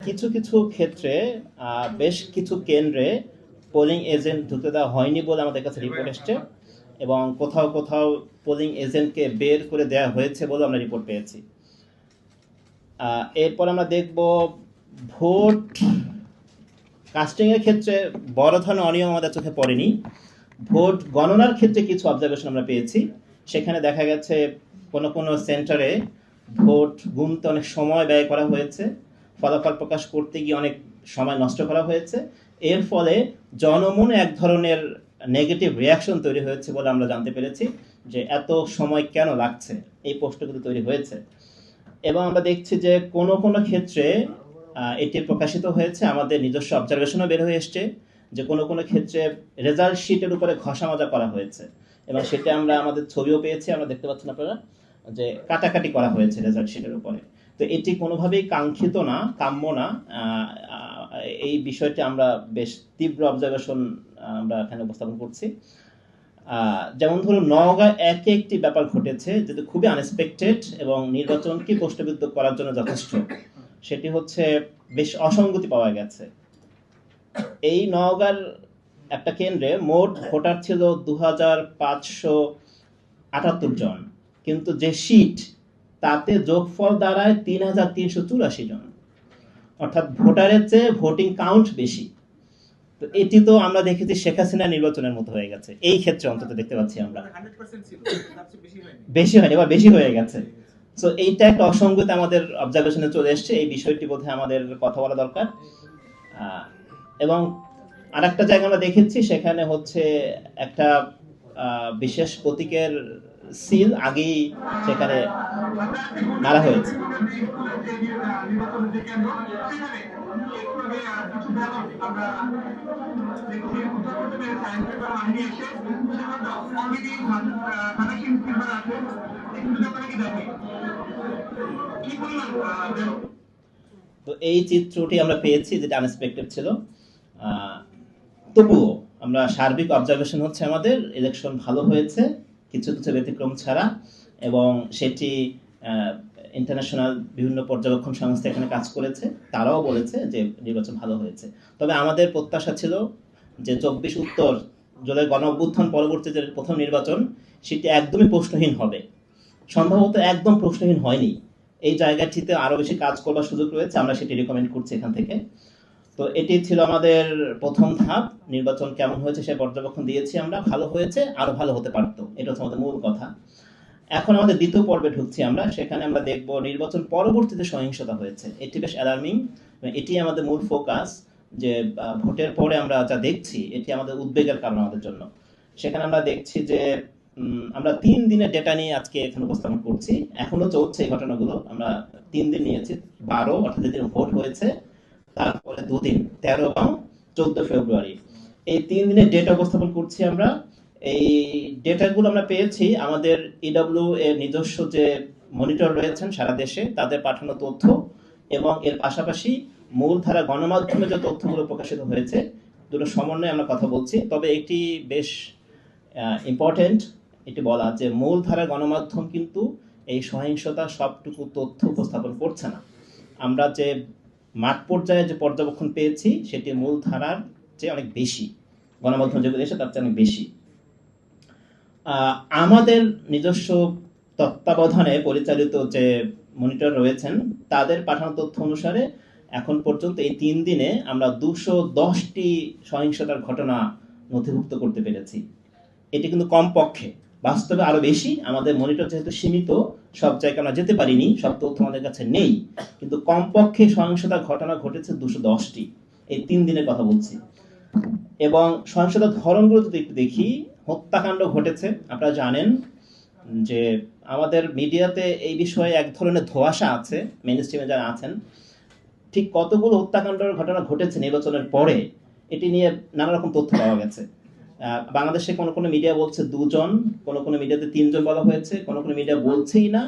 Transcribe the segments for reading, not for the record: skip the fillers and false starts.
কিছু কিছু ক্ষেত্রে বেশ কিছু কেন্দ্রে পোলিং এজেন্ট ঢুকতে দেওয়া হয়নি বলে আমাদের কাছে রিপোর্ট এসছে, এবং কোথাও কোথাও পোলিং এজেন্টকে বের করে দেওয়া হয়েছে বলে আমরা রিপোর্ট পেয়েছি। এরপর আমরা দেখব ভোট কাস্টিংয়ের ক্ষেত্রে বড় ধরনের অনিয়ম আমাদের চোখে পড়েনি। ভোট গণনার ক্ষেত্রে কিছু অবজারভেশন আমরা পেয়েছি। সেখানে দেখা গেছে কোনো কোনো সেন্টারে ভোট গুনতে অনেক সময় ব্যয় করা হয়েছে, ফলাফল প্রকাশ করতে গিয়ে অনেক সময় নষ্ট করা হয়েছে। এর ফলে জনমনে এক ধরনের নেগেটিভ রিয়াকশন তৈরি হয়েছে বলে আমরা জানতে পেরেছি, যে এত সময় কেন লাগছে, এই প্রশ্নগুলো তৈরি হয়েছে। এবং আমরা দেখছি যে কোনো কোনো ক্ষেত্রে এটি প্রকাশিত হয়েছে, আমাদের নিজস্ব অবজারভেশনও বের হয়ে এসছে, যে কোনো কোনো ক্ষেত্রে রেজাল্ট শিটের উপরে ঘষা মাজা করা হয়েছে, এবং সেটা আমরা আমাদের ছবিও পেয়েছি, আমরা দেখতে পাচ্ছেন আপনারা যে কাটাকাটি করা হয়েছে রেজাল্ট শিটের উপরে। তো এটি কোনোভাবেই কাঙ্ক্ষিত না, কাম্য না। এই বিষয়টি আমরা বেশ তীব্র অবজারভেশন আমরা এখানে উপস্থাপন করছি। যেমন ধরুন নওগাঁ একটি ব্যাপার ঘটেছে যেটা খুবই আনএক্সপেক্টেড এবং নির্বাচনকে প্রশ্নবিদ্ধ করার জন্য যথেষ্ট। সেটি হচ্ছে বেশ অসঙ্গতি পাওয়া গেছে। এই নওগাঁর একটা কেন্দ্রে মোট ভোটার ছিল 2578 জন, কিন্তু যে সিট তাতে যোগফল দাঁড়ায় 3384 জন, অর্থাৎ ভোটারের চেয়ে ভোটিং কাউন্ট বেশি। তো এটি তো আমরা দেখেছি শেখ হাসিনা নির্বাচনের মতো হয়ে গেছে, এই ক্ষেত্রে অন্তত দেখতে পাচ্ছি আমরা। বেশি হয়নি, এবার বেশি হয়ে গেছে। সো এইটা একটা অসঙ্গতি আমাদের অবজারভেশনে চলে এসছে, এই বিষয়টি বোধহয় আমাদের কথা বলা দরকার। এবং আরেকটা জায়গা আমরা দেখেছি, সেখানে হচ্ছে একটা বিশেষ প্রতীকের সিল আগেই সেখানে মারা হয়েছে। তো এই চিত্রটি আমরা পেয়েছি, যেটা আনএক্সপেক্টেড ছিল। তবুও আমরা সার্বিক অবজারভেশন হচ্ছে আমাদের ইলেকশন ভালো হয়েছে, কিছু কিছু ব্যতিক্রম ছাড়া, এবং সেটি ইন্টারন্যাশনাল বিভিন্ন পর্যবেক্ষণ সংস্থা এখানে কাজ করেছে, তারাও বলেছে যে নির্বাচন ভালো হয়েছে। তবে আমাদের প্রত্যাশা ছিল যে 24 উত্তর জুলাই গণ অভ্যুত্থান পরবর্তী যে প্রথম নির্বাচন, সেটি একদমই প্রশ্নহীন হবে। সম্ভবত একদম প্রশ্নহীন হয়নি। এই জায়গাটিতে আরো বেশি কাজ করবার সুযোগ রয়েছে, আমরা সেটি রেকমেন্ড করছি এখান থেকে। তো এটি ছিল আমাদের প্রথম ধাপ। নির্বাচন কেমন হয়েছে সে পর্যবেক্ষণ দিয়েছি আমরা, ভালো হয়েছে, আরো ভালো হতে পারতো, এটা হচ্ছে আমাদের মূল কথা। এখন আমাদের দ্বিতীয় পর্বে ঢুকছি আমরা, সেখানে আমরা দেখব নির্বাচন পরবর্তীতে সহিংসতা হয়েছে। এটি বেশ অ্যালার্মিং, এটি আমাদের মূল ফোকাস, যে ভোটের পরে আমরা যা দেখছি এটি আমাদের উদ্বেগের কারণ আমাদের জন্য। সেখানে আমরা দেখছি যে আমরা 3 দিনের ডেটা নিয়ে আজকে এখানে উপস্থাপন করছি, এখনো চলছে এই ঘটনাগুলো। আমরা 3 দিন নিয়েছি, 12 অর্থাৎ যেদিন ভোট হয়েছে, তারপরে 2 দিন 13 এবং 14 ফেব্রুয়ারি, এই 3 দিনের ডেটা উপস্থাপন করছি আমরা। এই ডেটাগুলো আমরা পেয়েছি আমাদের ইডব্লিউ এর নিজস্ব যে মনিটর রয়েছেন সারা দেশে, তাদের পাঠানো তথ্য, এবং এর পাশাপাশি মূলধারা গণমাধ্যমে যে তথ্যগুলো প্রকাশিত হয়েছে, দুটো সমন্বয়ে আমরা কথা বলছি। তবে এটি বেশ ইম্পর্টেন্ট এটি বলা যে মূলধারা গণমাধ্যম কিন্তু এই সহিংসতা সবটুকু তথ্য উপস্থাপন করছে না। আমরা যে মাঠ পর্যায়ে যে পর্যবেক্ষণ পেয়েছি সেটি মূলধারার চেয়ে অনেক বেশি, গণমাধ্যম যেগুলো এসে তার চেয়ে অনেক বেশি। আমাদের নিজস্ব তত্ত্বাবধানে পরিচালিত যে মনিটর রয়েছেন, তাদের পাঠানো তথ্য অনুসারে এখন পর্যন্ত এই 3 দিনে আমরা 210টি সহিংসতার ঘটনা নথিভুক্ত করতে পেরেছি। এটি কিন্তু কমপক্ষে, বাস্তবে আরো বেশি। আমাদের মনিটর যেহেতু সীমিত, সব জায়গায় আমরা যেতে পারিনি, সব তথ্য আমাদের কাছে নেই, কিন্তু কমপক্ষে সহিংসতার ঘটনা ঘটেছে 210টি, এই 3 দিনের কথা বলছি। এবং সহিংসতার ধরনগুলো যদি একটু দেখি, হত্যাকাণ্ড ঘটেছে। আপনারা জানেন যে আমাদের মিডিয়াতে এই বিষয়ে এক ধরনের ধোঁয়াশা আছে, মেইন স্ট্রিমে যারা আছেন। ঠিক কতগুলো হত্যাকাণ্ডের ঘটনা ঘটেছে নির্বাচনের পরে, এটি নিয়ে নানা রকম তথ্য পাওয়া গেছে। বাংলাদেশে কোনো কোনো মিডিয়া বলছে 2 জন, কোনো কোনো মিডিয়াতে 3 জন বলা হয়েছে, কোনো কোনো মিডিয়া বলছেই না।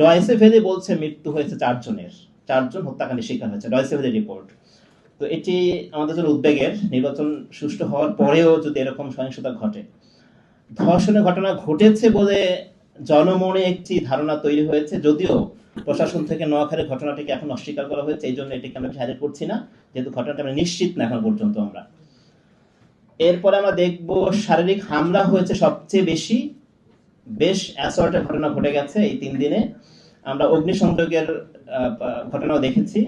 ডয়েসে ভেলে বলছে মৃত্যু হয়েছে 4 জনের, 4 জন হত্যাকাণ্ডের শিকার হয়েছে, ডয়েসে ভেলে রিপোর্ট। তো এটি আমাদের জন্য উদ্বেগের। নির্বাচন সুষ্ঠু হওয়ার পরেও যদি এরকম সহিংসতা ঘটে, ধর্ষণের ঘটনা ঘটেছে বলে জনমনে একটি ধারণা তৈরি হয়েছে, যদিও প্রশাসন থেকে নোয়াখালীর ঘটনাটিকে এখন অস্বীকার করা হয়েছে, এই জন্য এটিকে আমরা হাইলাইট করছি না, যেহেতু ঘটনাটা আমরা নিশ্চিত না এখন পর্যন্ত আমরা। এরপরে আমরা দেখব শারীরিক হামলা হয়েছে সবচেয়ে বেশি, বেশ অ্যাসল্টের ঘটনা ঘটে গেছে এই 3 দিনে। আমরা অগ্নিসংযোগের ঘটনাও দেখেছি,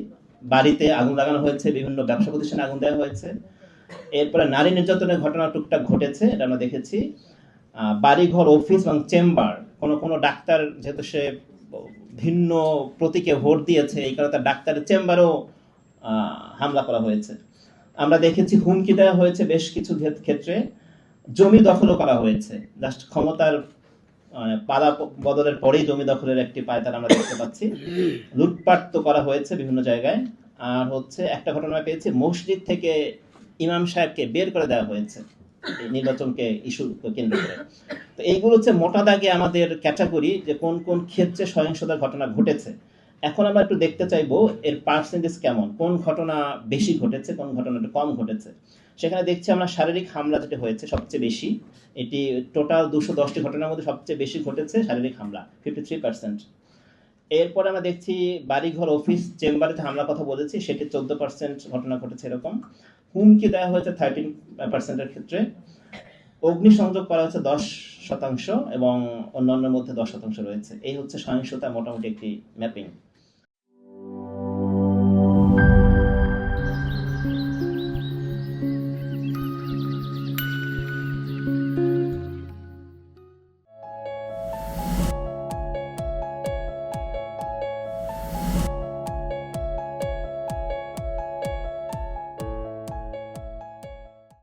বাড়িতে আগুন লাগানো হয়েছে, বিভিন্ন ব্যবসা প্রতিষ্ঠানে আগুন দেওয়া হয়েছে। এরপরে নারী নির্যাতনের ঘটনা টুকটাক ঘটেছে, এটা আমরা দেখেছি। বাড়িঘর, অফিস এবং চেম্বার, কোনো ডাক্তার যেহেতু সে ভিন্ন প্রতীকে ভোট দিয়েছে, এই কারণে তার ডাক্তারের চেম্বারও হামলা করা হয়েছে। আমরা দেখেছি হুমকি দেওয়া হয়েছে বেশ কিছু ক্ষেত্রে, জমি দখলও করা হয়েছে, জাস্ট ক্ষমতার পালা বদলের পরেই জমি দখলের একটি পায়তারা আমরা দেখতে পাচ্ছি। লুটপাট তো করা হয়েছে বিভিন্ন জায়গায়। আর হচ্ছে একটা ঘটনা পেয়েছি, মসজিদ থেকে ইমাম সাহেবকে বের করে দেওয়া হয়েছে নির্বাচনকে ইস্যু কেন্দ্র করে। তো এইগুলো হচ্ছে মোটা দাগে আমাদের ক্যাটাগরি, যে কোন কোন ক্ষেত্রে সহিংসতার ঘটনা ঘটেছে। এখন আমরা একটু দেখতে চাইবো এর পার্সেন্টেজ কেমন, কোন ঘটনা বেশি ঘটেছে, কোন ঘটনাটা কম ঘটেছে। সেখানে দেখছি আমরা শারীরিক হামলা যেটা হয়েছে সবচেয়ে বেশি, এটি টোটাল 210টি ঘটনার মধ্যে সবচেয়ে বেশি ঘটেছে শারীরিক হামলা, 53%। এরপরে আমরা দেখছি বাড়িঘর, অফিস, চেম্বারে হামলার কথা বলেছি, সেটি 14% ঘটনা ঘটেছে এরকম। হুমকি দেওয়া হয়েছে 13%-এর ক্ষেত্রে। অগ্নিসংযোগ করা হয়েছে 10% এবং অন্যান্যের মধ্যে 10% রয়েছে। এই হচ্ছে সহিংসতা মোটামুটি একটি ম্যাপিং।